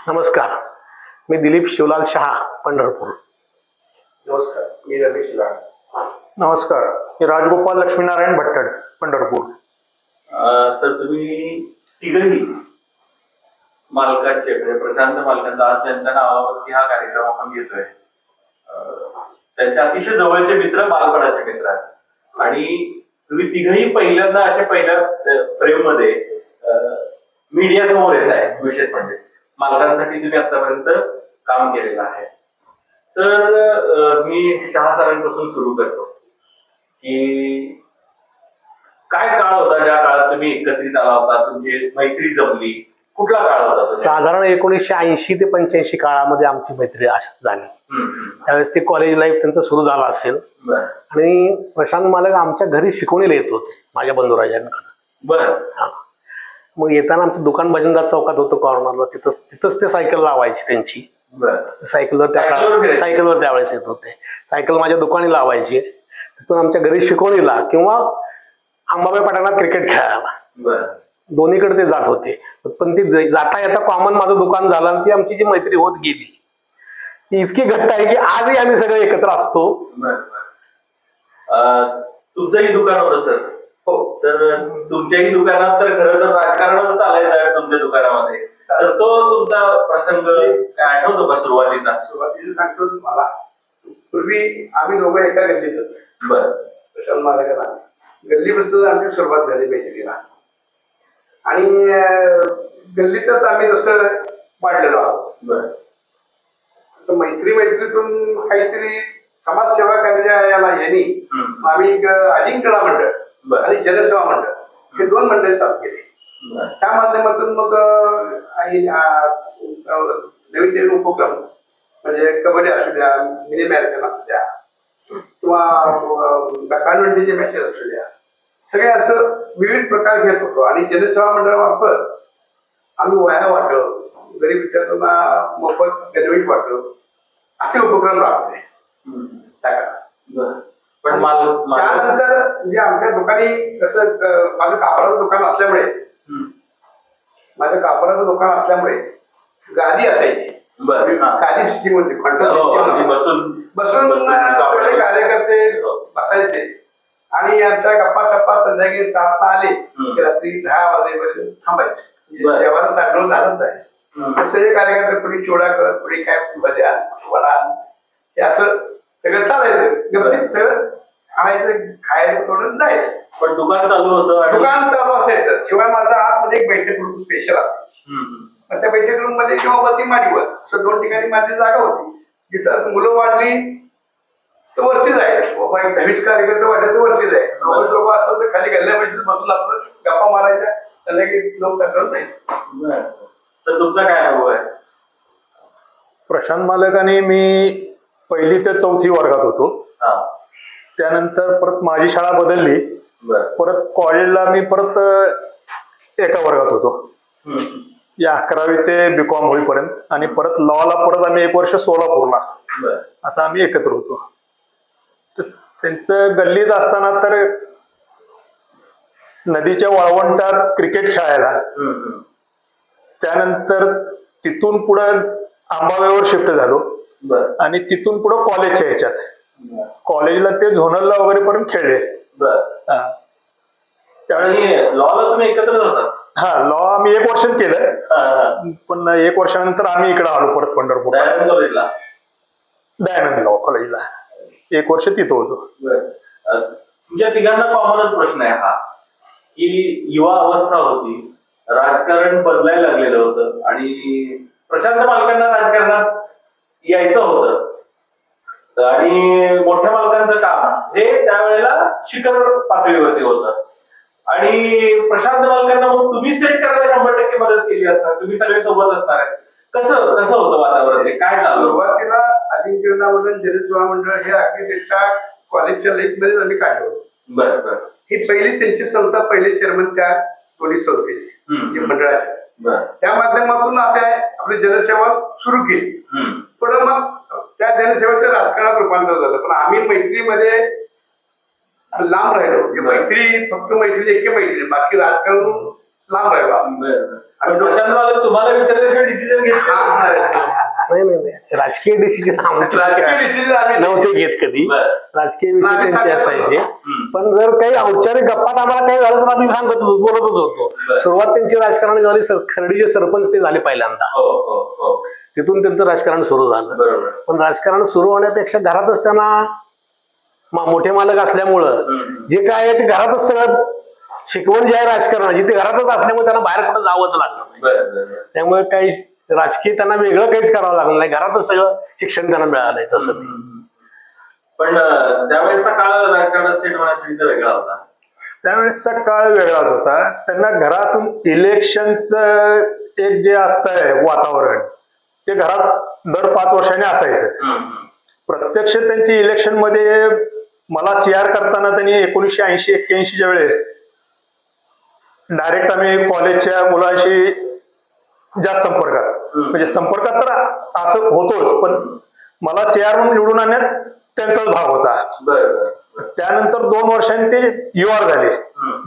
नमस्कार, मी दिलीप शिवलाल शहा, पंढरपूर. नमस्कार, मी रमेश लाड. नमस्कार, मी राजगोपाल लक्ष्मीनारायण भट्टड, पंढरपूर. सर, तुम्ही तिघही मालकांचे म्हणजे प्रशांत मालकांचा आज त्यांच्या नावावरती हा कार्यक्रम आपण घेतोय. त्यांचे अतिशय जवळचे मित्र, बालपणाचे मित्र आहेत आणि तुम्ही तिघही पहिल्यांदा अशा पहिल्या फ्रेम मध्ये मीडिया समोर येत आहे. विशेष म्हणजे मालकांसाठी तुम्ही आतापर्यंत काम केलेलं आहे. तर मी शहा सरांपासून सुरू करतो की काय काळ होता ज्या काळात तुम्ही एकत्रित आला होता, तुमची मैत्री जमली, कुठला काळ होता? साधारण 1980 ते 85 काळामध्ये आमची मैत्री झाली. त्यावेळेस ते कॉलेज लाईफ त्यांचं सुरू झालं असेल आणि प्रशांत मालक आमच्या घरी शिकवणीला येत होते माझ्या बंधुराजांकडे. बरं. मग येताना आमचं दुकान भजनदार चौकात होतं कॉर्नरला, तिथंच ते सायकल लावायची त्यांची. सायकलवर त्यावेळेस येत होते. सायकल माझ्या दुकानी लावायची, तिथून आमच्या घरी शिकवणीला किंवा अंबाबाई पटांगणात क्रिकेट खेळायला दोन्हीकडे ते जात होते. पण ती जाता येता कॉमन माझं दुकान झालं आणि ती आमची जी मैत्री होत गेली ती इतकी घट्ट आहे की आजही आम्ही सगळे एकत्र असतो. तुमचंही दुकान होतं सर? हो. तर तुमच्याही दुकानात तर खरं तर राजकारणच चालायचं आहे तुमच्या दुकानामध्ये. तर तो तुमचा प्रसंग काय आठवतो का सुरुवातीचा? सुरुवातीला सांगतोच मला. पूर्वी आम्ही दोघं एका गल्लीतच. बरं. प्रशांत मालकांना गल्लीपासून आमची सुरुवात झाली मैत्रीला आणि गल्लीतच आम्ही जसं वाढलेलो आहोत. बरं. मैत्रीतून काहीतरी समाजसेवा करण्याला यांनी आम्ही अजिंक्यला मंडळ आणि जनसेवा मंडळ हे दोन मंडळ चालू केले. त्या माध्यमातून मग नवीन नवीन उपक्रम म्हणजे कबड्डी असू द्या, मिनी मॅरेथॉन असू द्या किंवा कानवंडीचे मॅचेस असू द्या, सगळे असं विविध प्रकार घेत होतो. आणि जनसेवा मंडळामार्फत आम्ही वह्या वाटप, गरीब विद्यार्थ्यांना मोफत गणवेश वाटप असे उपक्रम राबवले. पण त्यानंतर म्हणजे आमच्या दुकानी कसं माझं कापडाचं दुकान असल्यामुळे गादी असायची. गादी स्कीम होती. बसून सगळे कार्यकर्ते बसायचे आणि आमच्या गप्पा टप्पा संध्याकाळी 7 आले की रात्री 10 वाजेपर्यंत थांबायचे. जेव्हा साठवून झालं जायचं. सगळे कार्यकर्ते पुढे चिवडा कर, पुढे काय भज्या वडा हे असं सगळं चालायचं. गमतीत सगळं आणायचं, खायचं, थोडं जायचं. पण दुकान चालू होतं. दुकान चालू असायचं. शिवाय माझा आतमध्ये एक बैठक रूम स्पेशल असायची. त्या बैठक रूम मध्ये किंवा वरती माडीवर असं 2 ठिकाणी माझी जागा होती. जिथं मुलं वाढली तर वरती जायचं. 10 कार्यकर्ते वाढले तर वरती जायचं. असं तर खाली गल्ल्यामध्ये बसून आपलं गप्पा मारायच्या, संध्याकाळी लोक करत जायचं. तर तुमचा काय अनुभव आहे? प्रशांत मालक आणि मी 1ली ते 4थी वर्गात होतो. त्यानंतर परत माझी शाळा बदलली. परत कॉलेजला मी परत एका वर्गात होतो. या 11वी ते B.Com होईपर्यंत. आणि परत लॉला परत आम्ही 1 वर्ष सोलापूरला, असं आम्ही एकत्र होतो. त्यांचं गल्लीत असताना तर नदीच्या वाळवंटात क्रिकेट खेळायला, त्यानंतर तिथून पुढं अंबाबाईवर शिफ्ट झालो आणि तिथून पुढं कॉलेजच्या ह्याच्यात कॉलेजला ते झोनलला वगैरे पर्यंत खेळले. त्यावेळेस लॉला तुम्ही एकत्र होता? हा, लॉ आम्ही 1 वर्षच केलं. पण 1 वर्षानंतर आम्ही इकडे आलो परत पंढरपूर दयानंद लॉ कॉलेजला. 1 वर्ष तिथं होतो. तुमच्या तिघांना कॉमनच प्रश्न आहे हा की युवा अवस्था होती, राजकारण बदलायला लागलेलं होतं आणि प्रशांत मालकांना राजकारणात यायचं होतं आणि मोठ्या मालकांचं काम हे त्यावेळेला शिखर पातळीवरती होतं. आणि प्रशांत मालकांना मग तुम्ही सेट करायला 100% मदत केली असणार, तुम्ही सगळे सोबत असणार. कसं होतं वातावरण, ते काय झालं? सुरुवातीला अजिंक्य जनसेवा मंडळ हे अगदी त्याच्या कॉलेजच्या लाईफ मध्ये आम्ही काढलं होतं. बरं. ही पहिली त्यांची संस्था, पहिले चेअरमन त्या पोलीस संस्थेची मंडळाची. त्या माध्यमातून आता आपली जनसेवा सुरू केली. पुढे मग त्या जनसेवेचं राजकारणात रूपांतर झालं. पण आम्ही मैत्रीमध्ये लांब राहिलो. मैत्री फक्त मैत्री, एक मैत्री, बाकी राजकारण लांब राहिलो. तुम्हाला विचारल्याशिवाय डिसिजन घेतला राजकीय डिसिजन नव्हते घेत कधी, राजकीय विषय त्यांचे असायचे. पण जर काही औपचारिक गप्पात आम्हाला काही झालं तर आम्ही बोलतच होतो. सुरुवात त्यांची राजकारणी झाली, खर्डीचे सरपंच ते झाले पहिल्यांदा, तिथून त्यांचं राजकारण सुरू झालं. पण राजकारण सुरू होण्यापेक्षा घरातच त्यांना मोठे मालक असल्यामुळं जे काय आहे ते घरातच सगळं शिकवण जी आहे राजकारणाची ते घरातच असल्यामुळे त्यांना बाहेर कुठं जावंच लागलं. त्यामुळे काही राजकीय त्यांना वेगळं काहीच करावं लागलं नाही, घरातच सगळं शिक्षण त्यांना मिळालंय तसं ते. पण त्यावेळेसचा काळ राजकारणात वेगळा होता. त्यावेळेसचा काळ वेगळाच होता. त्यांना घरातून इलेक्शनचं एक जे असतंय वातावरण ते घरात दर 5 वर्षांनी असायचं. प्रत्यक्ष त्यांची इलेक्शन मध्ये मला CR करताना त्यांनी 1980-81च्या वेळेस डायरेक्ट आम्ही कॉलेजच्या मुलांशी जास्त संपर्कात, म्हणजे संपर्कात तर असं होतोच, पण मला CR म्हणून निवडून आणण्यात त्यांचाच भाग होता. त्यानंतर 2 वर्षांनी ते UR झाले,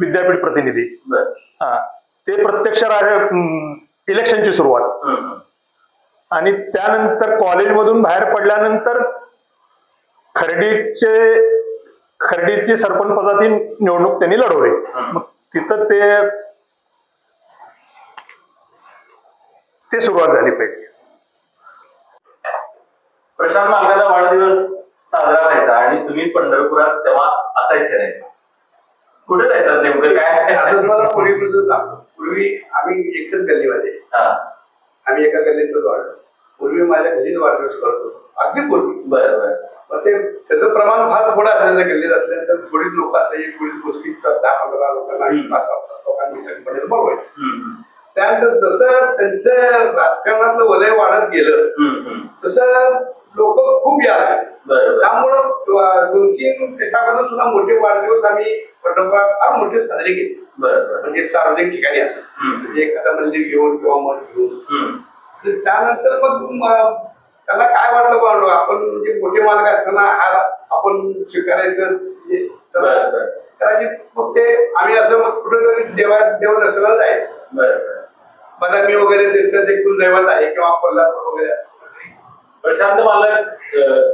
विद्यापीठ प्रतिनिधी. ते प्रत्यक्ष इलेक्शनची सुरुवात. आणि त्यानंतर कॉलेजमधून बाहेर पडल्यानंतर खर्डीची सरपंच पदाची निवडणूक त्यांनी लढवली. मग तिथं ते सुरुवात झाली पाहिजे. प्रशांत मालकाचा वाढदिवस साजरा व्हायचा आणि तुम्ही पंढरपुरात तेव्हा असायचे नाही. कुठे जायचं नेमकं काय? पूर्वी आम्ही एकच गल्लीमध्ये, आम्ही एका गल्लीतच वाढलो. पूर्वी माझ्या घरीच वाढदिवस करतो, अगदी पूर्वी. बरं. मग ते त्याचं प्रमाण फार थोडं असायचं गल्लीत असल्यानंतर थोडीच लोक असायची, थोडीच गोष्टी 10-15 लोकांना 5-7 लोकांनी बोलवायचं. त्यानंतर जसं त्यांचं राजकारणातलं वलय वाढत गेलं तसं लोक खूप याद आहेत. त्यामुळं 2-3 त्याच्याबद्दल सुद्धा मोठे वाढदिवस आम्ही पंढरपुरात फार मोठे साजरे केले. म्हणजे सार्वजनिक ठिकाणी असं, म्हणजे एखादा मंदिर घेऊन किंवा मठ घेऊन. त्यानंतर मग त्यांना काय वाटलं पाहतो आपण, म्हणजे मोठे मालक असताना हा आपण स्वीकारायचं करायची. मग ते आम्ही असं मग कुठेतरी देवदर्शनाला जायचं. बदामी वगैरे त्यांचं ते कुलदैवत आहे किंवा कोल्हापूर वगैरे असं. प्रशांत मालक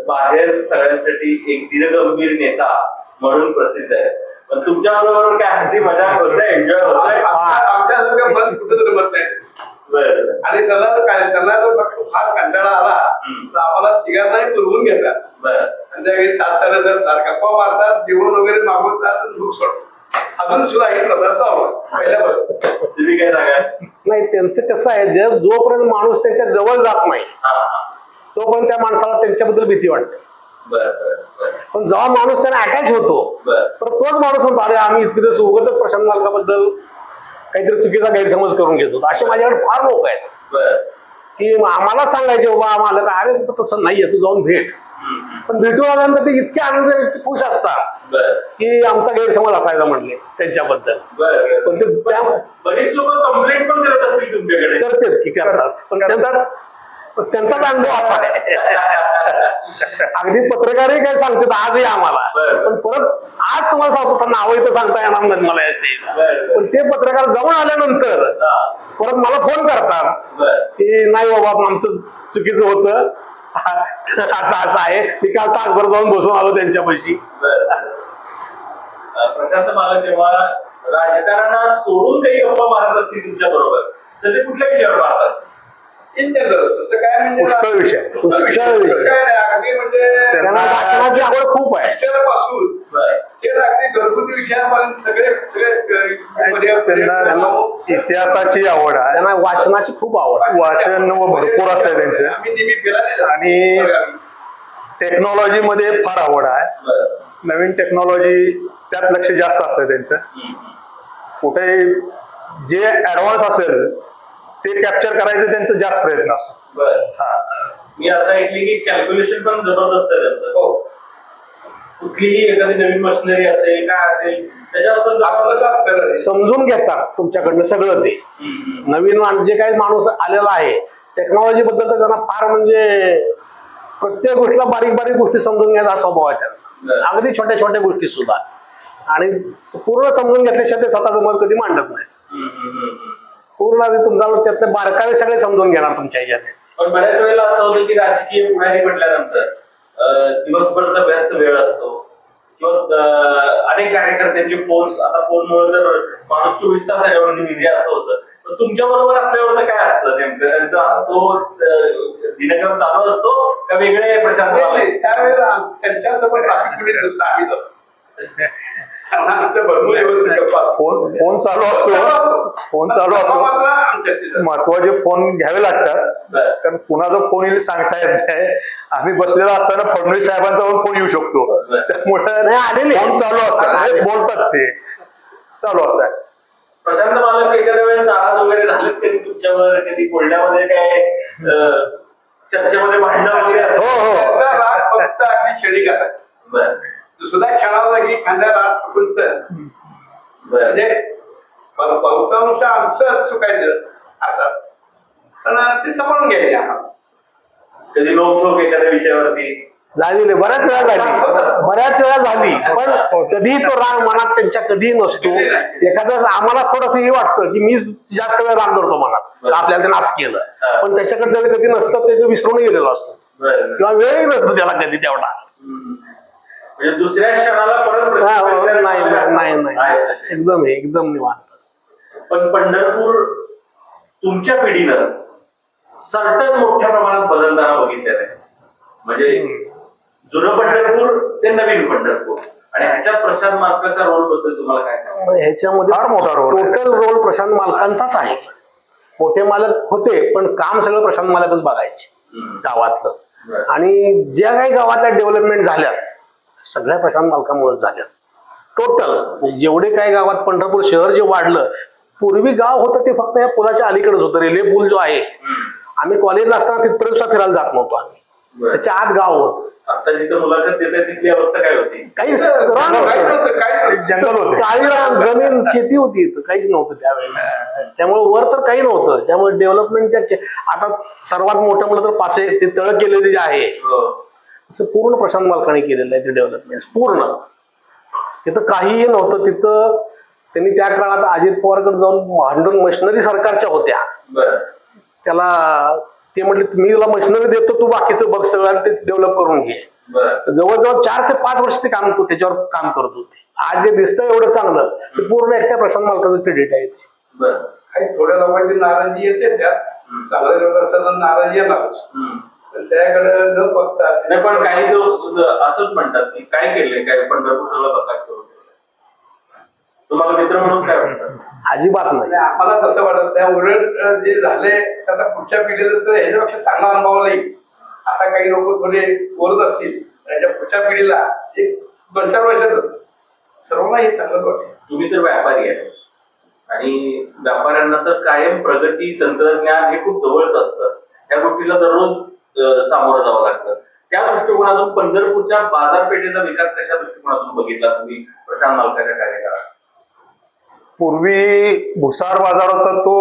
बाहेर सगळ्यांसाठी एक धीरगंभीर नेता म्हणून प्रसिद्ध आहे. पण तुमच्या बरोबर काय हसी मजाक होतंय, एन्जॉय होतोय? आमच्यासारखं मन कुठं मत नाही. आणि त्यांना जर फार कंटाळा आला तर आम्हाला तिघांनाही तुरवून घेतात. संध्याकाळी 7 जर गप्पा मारतात, जेवण वगैरे मागवतात, दुःख सोडतात. अजून सुद्धा हे प्रकारचा आवड पहिल्यापासून. तुम्ही काय सांगा? नाही, त्यांचं कसं आहे, जोपर्यंत माणूस त्यांच्या जवळ जात नाही तोपर्यंत त्या माणसाला त्यांच्याबद्दल भीती वाटते. पण जेव्हा माणूस त्यांना अटॅच होतो तर तोच माणूस म्हणतो अरे आम्ही इतके उगाचच प्रशांत मालकाबद्दल काहीतरी चुकीचा गैरसमज करून घेतो. असे माझ्याकडे फार लोक आहेत की आम्हाला सांगायचे बाबा मालक अरे तसं नाहीये, तू जाऊन भेट. पण भेटून आल्यानंतर ते इतके आनंद इतके खुश असतात की आमचा गैरसमज असायचा म्हणले त्यांच्याबद्दल. पण ते बरेच लोक कंप्लेंट पण करत असतील तुमच्याकडे. करतात की करतात, पण त्यांचाच अनुभव असा आहे. अगदी पत्रकारही काय सांगतात आजही आम्हाला, पण परत आज तुम्हाला सांगतो नावही तर सांगता येणार नाही मला याचे. पण ते पत्रकार जाऊन आल्यानंतर परत मला फोन करतात की नाही बाबा आमचं चुकीचं होतं, असं आहे. मी काल तासभर जाऊन बसून आलो त्यांच्यापाशी. प्रशांत मालक जेव्हा राजकारणात सोडून काही गप्पा मारत असतील तुमच्या बरोबर तर ते कुठल्या विषयावर मारतात? पुष्कळ विषय अगदी म्हणजे त्यांना वाचनाची आवड खूप आहे. पासून घरगुती विषयांपर्यंत सगळे त्यांना इतिहासाची आवड आहे, त्यांना वाचनाची खूप आवड आहे. वाचन भरपूर असतंय त्यांचं. आणि टेक्नॉलॉजी मध्ये फार आवड आहे. नवीन टेक्नॉलॉजी त्यात लक्ष जास्त असतं त्यांचं. कुठे जे ऍडव्हान्स असेल ते कॅप्चर करायचं त्यांचं जास्त प्रयत्न असतो. मी असं ऐकली की कॅल्क्युलेशन पण जबरदस्त आहे त्यांचं. कुठलीही एखादी नवीन मशिनरी असेल काय असेल त्याच्यावर समजून घेतात तुमच्याकडनं सगळं. ते नवीन जे काही माणूस आलेला आहे टेक्नॉलॉजी बद्दल तर त्यांना फार म्हणजे प्रत्येक गोष्टीला बारीक बारीक गोष्टी समजून घ्यायचा हा स्वभाव आहे त्यांचा. अगदी छोट्या छोट्या गोष्टी सुद्धा. आणि पूर्ण समजून घेतल्याशिवाय ते स्वतःचं मत कधी मांडत नाही. पूर्ण तुम्हाला त्यातले बारकावे सगळे समजून घेणार तुमच्या ह्याच्यात. पण बऱ्याच वेळेला असं होतं की राजकीय पुढारी म्हटल्यानंतर दिवसभरचा व्यस्त वेळ असतो किंवा अनेक कार्यकर्त्यांचे फोन, आता फोनमुळे तर माणूस 24 तास त्याच्यावरती बिझी असं होतं. तर तुमच्या बरोबर असल्यावर काय असतं नेमकं, त्यांचा तो दिनक्रम चालू असतो का वेगळे प्रशांत? त्यावेळेला त्यांच्यासोबत आम्हीच असतो. फोन चालू असतो महत्वाचे फोन घ्यावे लागतात, कारण कुणाचा फोन येईल सांगता येत नाही. आम्ही बसलेला असताना फडणवीस साहेबांचा फोन येऊ शकतो, त्यामुळे फोन चालू असतात, बोलतात ते चालू असतात. प्रशांत मालक एखाद्या वेळेस नाराज वगैरे झालेत कधी तुमच्यावर, कधी बोलण्यामध्ये काय चर्चेमध्ये भांडणं वगैरे? हो, फक्त अगदी क्षणिक असायचं. सुद्धा क्षणाला की खांद्या रात फुटून म्हणजे बहुतांश आमचं चुकायचं आता, पण ते सांभाळून घ्यायचे आम्हाला. कधी नोकझोक एखाद्या विषयावरती झालेली बऱ्याच वेळा झाली, पण कधीही तो राग मनात त्यांच्या कधीही नसतो. एखाद्या आम्हाला थोडस हे वाटतं की मी जास्त वेळ राग करतो मनात, आपल्याला ते नाश केलं, पण त्याच्याकडे कधी नसतं, ते विसरून गेलेलो असतो किंवा वेळही नसतो त्याला कधी तेवढा. म्हणजे दुसऱ्या क्षणाला परत नाही एकदम निवांत. पण पंढरपूर तुमच्या पिढीनं सर्टन मोठ्या प्रमाणात बदलताना बघितलेलं आहे. म्हणजे जुनं पंढरपूर ते नवीन पंढरपूर, आणि ह्याच्यात प्रशांत मालकाचा रोल बद्दल तुम्हाला काय सांगू? ह्याच्यामध्ये फार मोठा रोल, टोटल रोल प्रशांत मालकांचाच आहे. मोठे मालक होते पण काम सगळं प्रशांत मालकच बघायचे गावातलं, आणि ज्या काही गावातल्या डेव्हलपमेंट झाल्या सगळ्या प्रशांत मालकामुळेच झाल्या. टोटल जेवढे काही गावात पंढरपूर शहर जे वाढलं, पूर्वी गाव होतं ते फक्त या पुलाच्या अलीकडेच होतं. रेल्वे पूल जो आहे, आम्ही कॉलेजला असताना तिथपर्यंत सुद्धा फिरायला जात नव्हतो आम्ही, त्याच्या आत गाव होतं. आता जिथं मुलाखत देत तिथली अवस्था काय होती? काही जंगल होतं, काही जमीन शेती होती, काहीच नव्हतं त्यावेळेस. त्यामुळे वर तर काही नव्हतं. त्यामुळे डेव्हलपमेंटच्या आता सर्वात मोठं म्हटलं तर पासे ते तळ केलेले जे आहे, असं पूर्ण प्रशांत मालकाने केलेलं आहे ते डेव्हलपमेंट पूर्ण. तिथं काहीही नव्हतं. तिथं त्यांनी त्या काळात अजित पवारकडे जाऊन भांडून मशिनरी सरकारच्या होत्या, त्याला ते म्हटले मी तुला मशिनरी देतो, तू बाकीचं बघ सगळं ते डेव्हलप करून घे. जवळजवळ 4 ते 5 वर्ष ते काम त्याच्यावर काम करत होते. आज जे दिसतं एवढं चांगलं ते पूर्ण एकट्या प्रशांत मालकाचं क्रेडिट आहे. काही थोड्या लोकांची नाराजी येते, त्यात चांगल्या लोकांना नाराजी येणारच, त्याकडे न बघता. नाही, पण काही लोक असंच म्हणतात की काय केलंय, काय पंढरपूर सगळं प्रकाश करून ठेवलाय. तुम्हाला मित्र म्हणून काय म्हणतात? अजिबात नाही, आम्हाला तसं वाटत नाही. उलट जे झाले आता पुढच्या पिढीला तर ह्याच्यापेक्षा चांगला अनुभव नाही. आता काही लोक थोडे बोलत असतील, त्याच्या पुढच्या पिढीला एक 2-4 वर्षातच सर्वांना हे चांगलं वाटेल. तुम्ही तर व्यापारी आहे, आणि व्यापाऱ्यांना तर कायम प्रगती, तंत्रज्ञान हे खूप जवळच असतं. या गोष्टीला दररोज सामोरं जावं लागतं. त्या दृष्टिकोनातून पंढरपूरच्या बाजारपेठेचा विकास कशा दृष्टिकोनातून बघितला तुम्ही प्रशांत मालकाच्या कार्यकाळात? पूर्वी भुसार बाजार होता, तो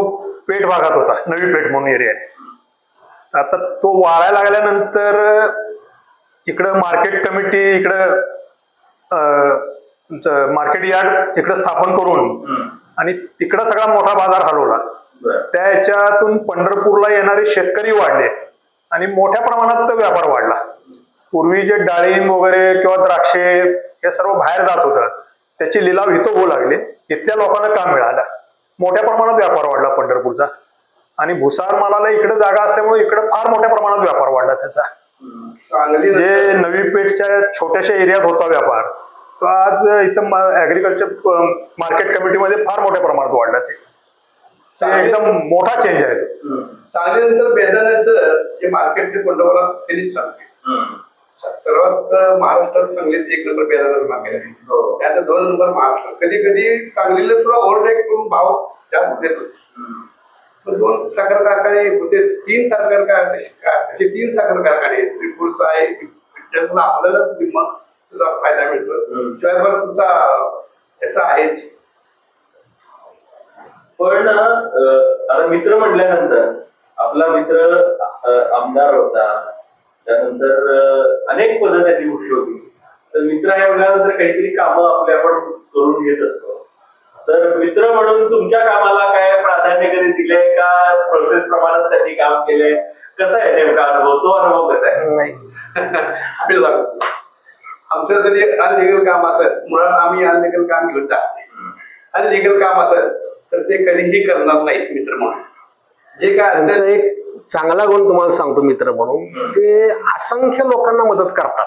पेठ भागात होता, नवी पेठ म्हणून एरिया आहे. आता तो वाढायला लागल्यानंतर इकडं मार्केट कमिटी, इकडं मार्केट यार्ड इकडं स्थापन करून आणि तिकडं सगळा मोठा बाजार हलवला. त्या ह्याच्यातून पंढरपूरला येणारे शेतकरी वाढले आणि मोठ्या प्रमाणात व्यापार वाढला. पूर्वी जे डाळिंब वगैरे किंवा द्राक्षे हे सर्व बाहेर जात होतं, त्याचे लिलाव इथं होऊ लागले. इथल्या लोकांना काम मिळालं, मोठ्या प्रमाणात व्यापार वाढला पंढरपूरचा. आणि भुसार मालाला इकडे जागा असल्यामुळे इकडे फार मोठ्या प्रमाणात व्यापार वाढला त्याचा. जे नवी पेठच्या छोट्याशा एरियात होता व्यापार, तो आज इथं ऍग्रिकल्चर मार्केट कमिटीमध्ये फार मोठ्या प्रमाणात वाढला. ते एकदम मोठा चेंज आहे. सांगलीनंतर बेदाण्याचं जे मार्केटचे पंढरपुरात त्यांनीच चालते. सर्वात महाराष्ट्रात सांगलीत 1 नंबर बेदाण्याचं मार्केट आहे, त्यात 2 नंबर महाराष्ट्र. कधी कधी सांगलीला थोडा ओव्हरटेक करून भाव जास्त देतो. 2 साखर कारखाने होते, 3 साखर कारखाने, 3 साखर कारखाने, त्रिपूरचा आहे, आपल्याला मग तुझा फायदा मिळतो. शिवाय तुमचा याचा आहेच. पण आता मित्र म्हटल्यानंतर आपला मित्र आमदार होता, त्यानंतर अनेक पदं त्याची गोष्ट होती. तर मित्र आहे म्हटल्यानंतर काहीतरी कामं आपले आपण करून घेत असतो. तर मित्र म्हणून तुमच्या कामाला काय प्राधान्य कधी दिलंय का? प्रोसेस बरेच प्रमाणात त्यांनी काम केले. कसा आहे नेमका अनुभव, तो अनुभव कसा आहे? नाही आम्ही सांगतो, आमचं जरी अनलिगल काम असेल, मुळात आम्ही अनलिगल काम घेऊन टाकते. अनलिगल काम असेल तर ते कधीही करणार नाहीत मित्र म्हणून. जे काय त्यांचा असेल एक चांगला गुण तुम्हाला सांगतो मित्र म्हणून, ते असंख्य लोकांना मदत करतात.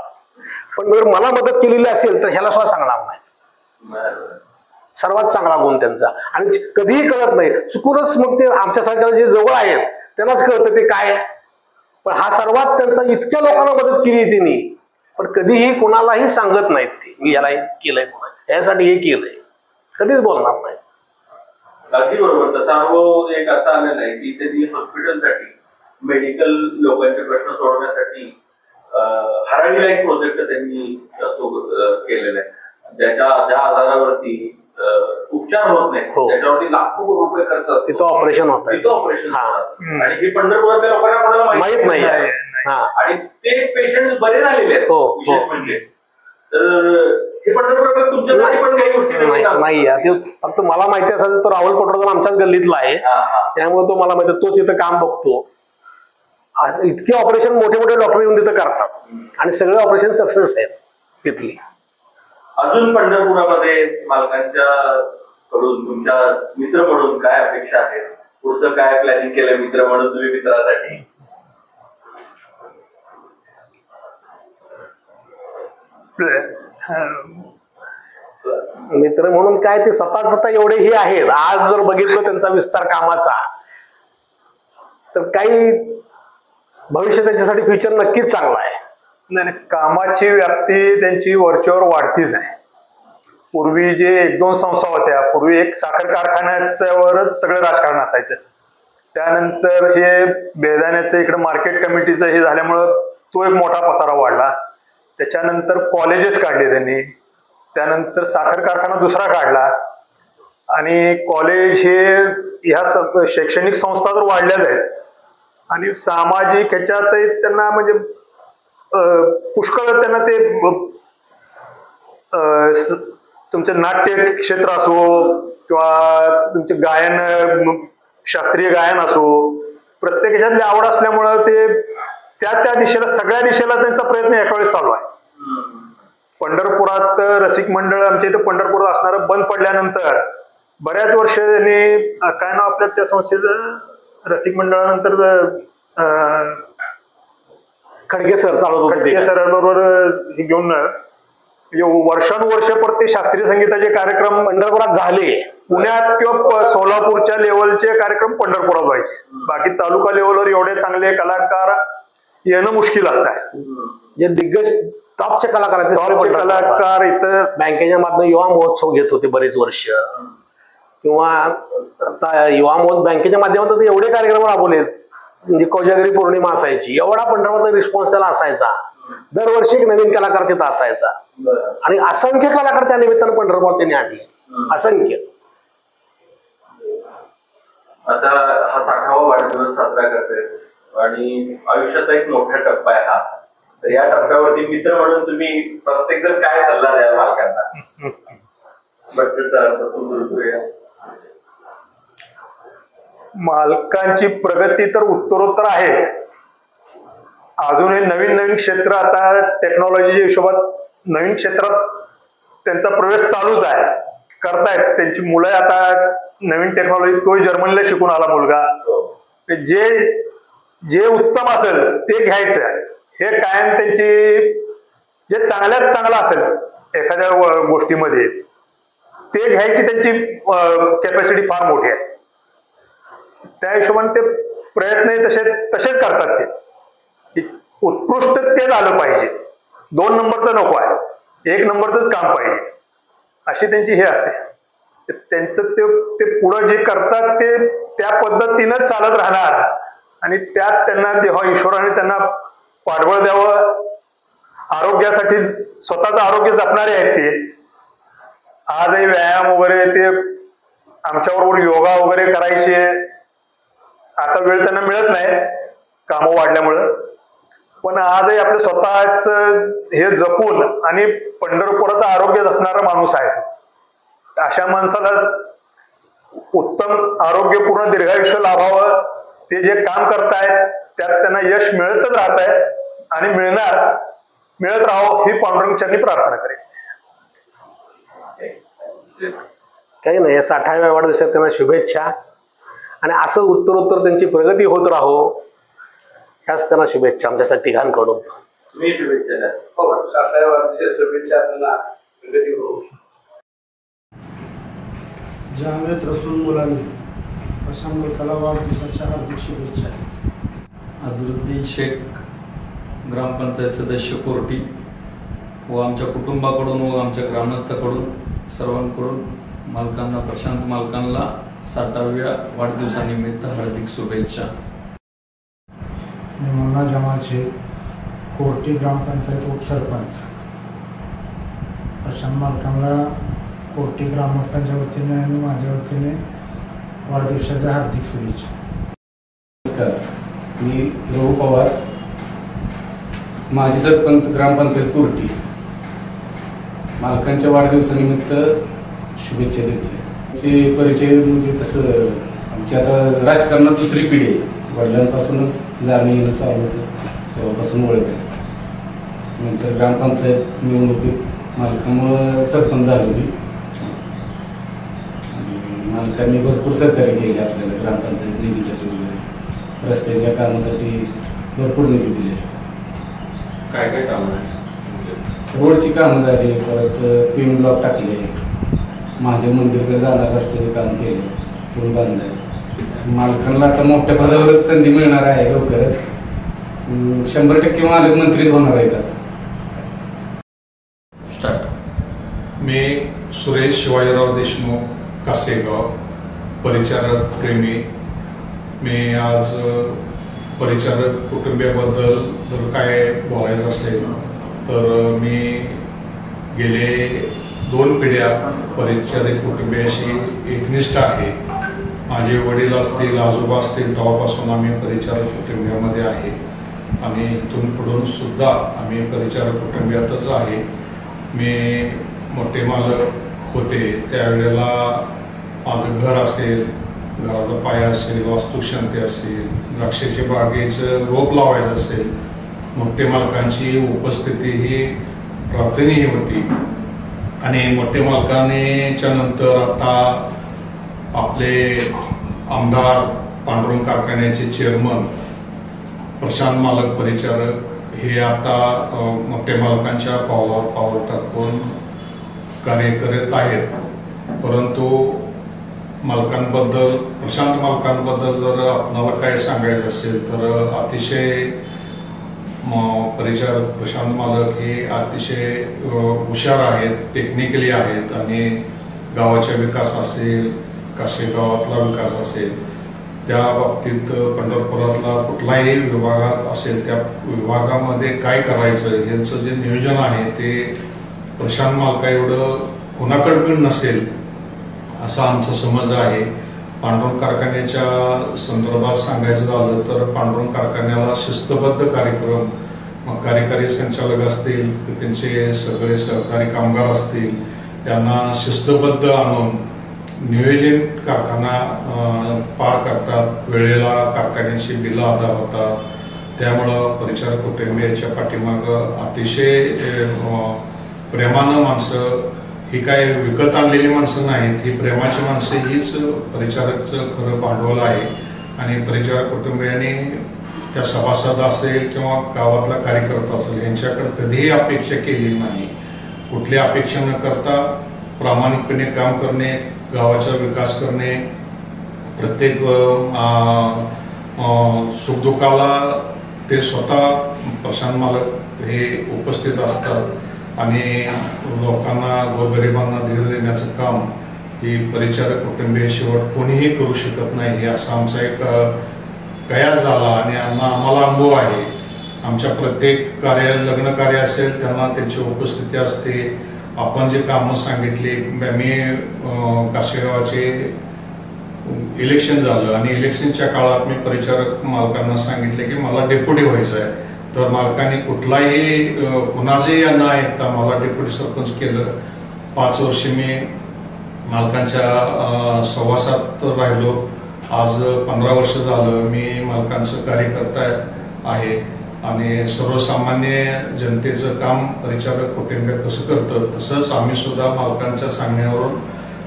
पण जर मला मदत केलेली असेल तर ह्याला सुद्धा सांगणार नाही. सर्वात चांगला गुण त्यांचा. आणि कधीही कळत नाही, चुकूनच मग ते आमच्यासारख्या जे जवळ आहेत त्यांनाच कळतं ते काय. पण हा सर्वात त्यांचा, इतक्या लोकांना मदत केली त्यांनी, पण कधीही कोणालाही सांगत नाहीत ते मी याला केलंय, यासाठी हे केलंय, कधीच बोलणार नाही. अगदी बरोबर. तसा अनुभव एक असा आलेला आहे की त्यांनी हॉस्पिटलसाठी, मेडिकल लोकांचे प्रश्न सोडवण्यासाठी हराळीला एक प्रोजेक्ट त्यांनी केलेला आहे. ज्या आजारावरती उपचार होत नाही त्याच्यावरती लाखो रुपये खर्च असतो, तिथं ऑपरेशन होतं, तिथं ऑपरेशन आणि हे पंढरपुरातल्या लोकांना कोणाला माहित नाही. आणि ते पेशंट बरे झालेले आहेत विशेष म्हणजे. तर हे पंढरपुरात तुमच्यासाठी पण काही गोष्टी नाही. फक्त मला माहिती असायचं तो राहुल कोटरकर आमच्याच गल्लीतला आहे, त्यामुळे तो मला माहिती, तो तिथं काम बघतो. इतके ऑपरेशन मोठे मोठे डॉक्टर येऊन तिथं करतात आणि सगळे ऑपरेशन सक्सेस आहेत तिथली. अजून पंढरपुरामध्ये मालकांच्या कडून, तुमच्या मित्र म्हणून काय अपेक्षा आहेत? पुढचं काय प्लॅनिंग केलं मित्र म्हणून तुम्ही मित्रासाठी? मित्र म्हणून काय, ते स्वतः एवढे हे आहेत. आज जर बघितलं त्यांचा विस्तार कामाचा, तर काही भविष्य त्यांच्यासाठी फ्युचर नक्कीच चांगला आहे. नाही, कामाची व्याप्ती त्यांची वरच्यावर वाढतीच आहे. पूर्वी जे 1-2 संस्था होत्या, पूर्वी एक साखर कारखान्याच्यावरच सगळं राजकारण असायचं. त्यानंतर हे बेदाण्याचं इकडे मार्केट कमिटीचं हे झाल्यामुळं तो एक मोठा पसारा वाढला. त्याच्यानंतर कॉलेजेस काढले त्यांनी, त्यानंतर साखर कारखाना दुसरा काढला. आणि कॉलेज हे ह्या शैक्षणिक संस्था तर वाढल्याच आहेत आणि सामाजिक ह्याच्यात त्यांना म्हणजे पुष्कळ त्यांना ते तुमचे नाट्य क्षेत्र असो किंवा तुमचे गायन, शास्त्रीय गायन असो, प्रत्येक ह्याच्यातली आवड असल्यामुळं ते त्या दिशेला, सगळ्या दिशेला त्यांचा प्रयत्न एकावेळेस चालू आहे. पंढरपुरात रसिक मंडळ आमच्या इथं पंढरपुरात असणारं बंद पडल्यानंतर बऱ्याच वर्ष त्यांनी, काय नाव आपल्या त्या संस्थेचं, रसिक मंडळानंतर खडके सर चालवतो, खडके सरांबरोबर हे घेऊन वर्षानुवर्ष परत ते शास्त्रीय संगीताचे कार्यक्रम पंढरपुरात झाले. पुण्यात किंवा सोलापूरच्या लेवलचे कार्यक्रम पंढरपुरात व्हायचे. बाकी तालुका लेवलवर एवढे चांगले कलाकार येणं मुश्किल असत आहे. जे दिग्गज टॉपचे कलाकार इथं बँकेच्या माध्यमातून युवा महोत्सव घेत होते बरेच वर्ष, किंवा आता युवा महोत्सव बँकेच्या माध्यमातून एवढे कार्यक्रम राबवलेत. म्हणजे कोजागरी पौर्णिमा असायची, एवढा पंढरपुरात रिस्पॉन्स त्याला असायचा. दरवर्षी एक नवीन कलाकार तिथं असायचा आणि असंख्य कलाकार त्या निमित्तानं पंढरपुरात त्यांनी आणले, असंख्य. आता हा 60वा वाढदिवस साजरा करतोय आणि आयुष्याचा एक मोठा टप्पा आहे हा. तर या टप्प्यावरती मित्र म्हणून तुम्ही प्रत्येक जण काय सल्ला द्याल मालकांना? मालकांची प्रगती तर उत्तरोत्तर आहेच. अजूनही नवीन नवीन क्षेत्र, आता टेक्नॉलॉजीच्या हिशोबात नवीन क्षेत्रात त्यांचा प्रवेश चालूच आहे, करतायत. त्यांची मुलं आता नवीन टेक्नॉलॉजी, तो जर्मनीला शिकून आला मुलगा. जे उत्तम असेल ते घ्यायचं, हे कायम त्यांची, जे चांगल्यात चांगलं असेल एखाद्या गोष्टीमध्ये ते घ्यायची त्यांची कॅपॅसिटी फार मोठी आहे. त्या हिशोबाने ते प्रयत्न तसेच करतात. ते उत्कृष्ट ते झालं पाहिजे, 2 नंबरचं नको आहे, 1 नंबरच काम पाहिजे, अशी त्यांची हे असते. त्यांचं ते पुढं जे करतात ते त्या पद्धतीनं चालत राहणार आणि त्यात त्यांना जेव्हा ईश्वराने त्यांना पाठबळ द्यावं, आरोग्यासाठी स्वतःचं आरोग्य जपणारे आहेत ते. आजही व्यायाम वगैरे ते आमच्याबरोबर योगा वगैरे करायचे. आता वेळ त्यांना मिळत नाही कामं वाढल्यामुळं, पण आजही आपलं स्वतःच हे जपून आणि पंढरपुराचं आरोग्य जपणारा माणूस आहे. अशा माणसाला उत्तम आरोग्यपूर्ण दीर्घायुष्य लाभावं ते जे काम करतायत त्यात त्यांना यश मिळतच राहत आहे आणि मिळत राहावं ही पांडुरंगाची प्रार्थना करेन. काही नाही, 60व्या वाढदिवसात त्यांना शुभेच्छा आणि असं उत्तरोत्तर त्यांची प्रगती होत राहो ह्याच त्यांना शुभेच्छा आमच्या तिघांकडून. मी शुभेच्छा द्या. हो, 60व्या वाढदिवसाच्या शुभेच्छा त्यांना प्रगती हो. जावेद रसूल मुलानी प्रशांत मुलकाला वाढदिवसाच्या हार्दिक शुभेच्छा. अझरुद्दीन शेख ग्रामपंचायत सदस्य कोर्टी व आमच्या कुटुंबाकडून व आमच्या ग्रामस्थाकडून सर्वांकडून मालकांना, प्रशांत मालकांना 60व्या वाढदिवसानिमित्त हार्दिक शुभेच्छा. मी मुन्ना जमाल शेख, कोर्टी ग्रामपंचायत उपसरपंच. प्रशांत मालकांना कोर्टी ग्रामस्थांच्या वतीने आणि माझ्या वतीने वाढदिवसाच्या हार्दिक शुभेच्छा. नमस्कार, मी रोहू पवार, माजी सरपंच ग्रामपंचायत कोर्टी. मालकांच्या वाढदिवसानिमित्त शुभेच्छा देते. परिचय म्हणजे तसं आमची आता राजकारणात दुसरी पिढी आहे. वडिलांपासूनच जाणं येणं चालू होतं, तेव्हापासून ओळख आहे. नंतर ग्रामपंचायत निवडणुकीत मालकामुळं सरपंच झालो मी. मालकांनी भरपूर सहकार्य केले आपल्याला ग्रामपंचायत निधीसाठी वगैरे, रस्त्याच्या कामासाठी भरपूर निधी दिले. काय काय काम आहे? रोडची कामं झाली, परत पिन ब्लॉक टाकले, महादेव मंदिरकडे जाणार रस्त्याचे काम केले, पूल बांधलाय. मालकांना आता मोठ्या पदावरच संधी मिळणार आहे लवकरच. 100% मालक मंत्रीच होणार आहेत आता. मी सुरेश शिवाजीराव देशमुख, कासेगाव, परिचारक प्रेमी. मी आज परिचारक कुटुंबियाबद्दल जर काय बोलायचं असेल तर मी गेले 2 पिढ्या परिचारक कुटुंबियाशी एकनिष्ठ आहे. माझे वडील असतील, आजोबा असतील, तेव्हापासून आम्ही परिचारक कुटुंबियामध्ये आहे आणि इथून पुढून सुद्धा आम्ही परिचारक कुटुंबियातच आहे. मी मोठे मालक होते त्यावेळेला माझं घर असेल, घराचा पाया असेल, वास्तुशांती असेल, द्राक्षाच्या बागेचं रोप लावायचं असेल, मोठे मालकांची उपस्थिती ही प्रार्थनीय होती. आणि मोठे मालकांच्या नंतर आता आपले आमदार, पांडुरंग कारखान्याचे चेअरमन प्रशांत मालक परिचारक हे आता मोठे मालकांच्या पावलावर पाऊल टाकून कार्य करत आहेत. परंतु मालकांबद्दल, प्रशांत मालकांबद्दल जर आपल्याला काय सांगायचं असेल तर अतिशय परिचारक प्रशांत मालक हे अतिशय हुशार आहेत, टेक्निकली आहेत आणि गावाचा विकास असेल, काशेगावातला विकास असेल, त्या बाबतीत पंढरपुरातला कुठलाही विभागात असेल त्या विभागामध्ये काय करायचं यांचं जे नियोजन आहे ते प्रशांत मालका एवढं कोणाकडे पण नसेल असा आमचा समज आहे. पांडुरंग कारखान्याच्या संदर्भात सांगायचं झालं तर पांडुरंग कारखान्याला शिस्तबद्ध कार्यक्रम, मग कार्यकारी संचालक असतील, त्यांचे सगळे सहकारी कामगार असतील, त्यांना शिस्तबद्ध आणून नियोजित कारखाना पार करतात, वेळेला कारखान्याची बिलं अदा होतात. त्यामुळं परिचारक कुटुंबियाच्या पाठीमागं अतिशय प्रेमानं माणसं, ही काय विकत आणलेली माणसं नाहीत, ही प्रेमाची माणसं हीच परिचारकचं खरं भांडवल आहे. आणि परिचारक कुटुंबियांनी त्या सभासद असेल किंवा गावातला कार्यकर्ता असेल यांच्याकडे कधीही अपेक्षा केली नाही. कुठली अपेक्षा न करता प्रामाणिकपणे काम करणे, गावाचा विकास करणे, प्रत्येक सुखदुःखाला ते स्वतः प्रशांत मालक हे उपस्थित असतात आणि लोकांना गोरगरिबांना धीर देण्याचं काम ही परिचारक कुटुंबीय शेवट कोणीही करू शकत नाही. असा आमचा एक कयास झाला आणि आम्हाला अनुभव आहे. आमच्या प्रत्येक कार्य, लग्न कार्य असेल त्यांना त्यांची उपस्थिती असते. आपण जे कामं सांगितली, मी काशेगावाचे इलेक्शन झालं आणि इलेक्शनच्या काळात मी परिचारक मालकांना सांगितले की मला डेप्युटी व्हायचं आहे. तर मालकांनी कुठलाही कुणाचंही न ऐकता मला डेप्युटी सरपंच केलं. 5 वर्ष मी मालकांच्या सहवासात राहिलो आज 15 वर्ष झालं मी मालकांचं कार्यकर्ता आहे आणि सर्वसामान्य जनतेचं काम परिचारक कुटुंबियात कसं करतं तसंच आम्ही सुद्धा मालकांच्या सांगण्यावरून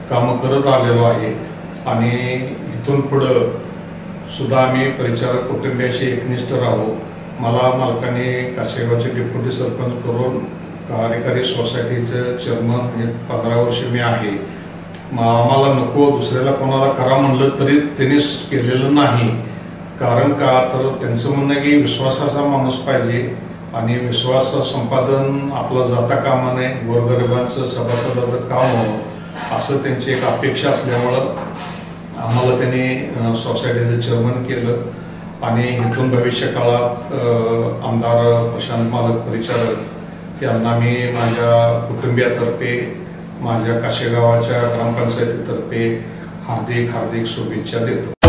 कामं करत आलेलो आहे आणि इथून पुढं सुद्धा आम्ही परिचारक कुटुंबियाशी एकनिष्ठ राहू. मला मालकाने कासेगावचे डेप्युटी सरपंच करून कार्यकारी सोसायटीचं चेअरमन म्हणजे 15 वर्ष मी आहे. आम्हाला नको दुसऱ्याला कोणाला करा म्हणलं तरी त्यांनीच केलेलं नाही. कारण का तर त्यांचं म्हणणं की विश्वासाचा माणूस पाहिजे आणि विश्वास संपादन आपलं जाता कामा नये, गोरगरिबांचं सभासदाचं काम व्हावं असं त्यांची एक अपेक्षा असल्यामुळं आम्हाला त्यांनी सोसायटीचं चेअरमन केलं आणि इथून भविष्य काळात आमदार प्रशांत मालक परिचारक यांना मी माझ्या कुटुंबियातर्फे माझ्या काशेगावाच्या ग्रामपंचायतीतर्फे हार्दिक शुभेच्छा देतो.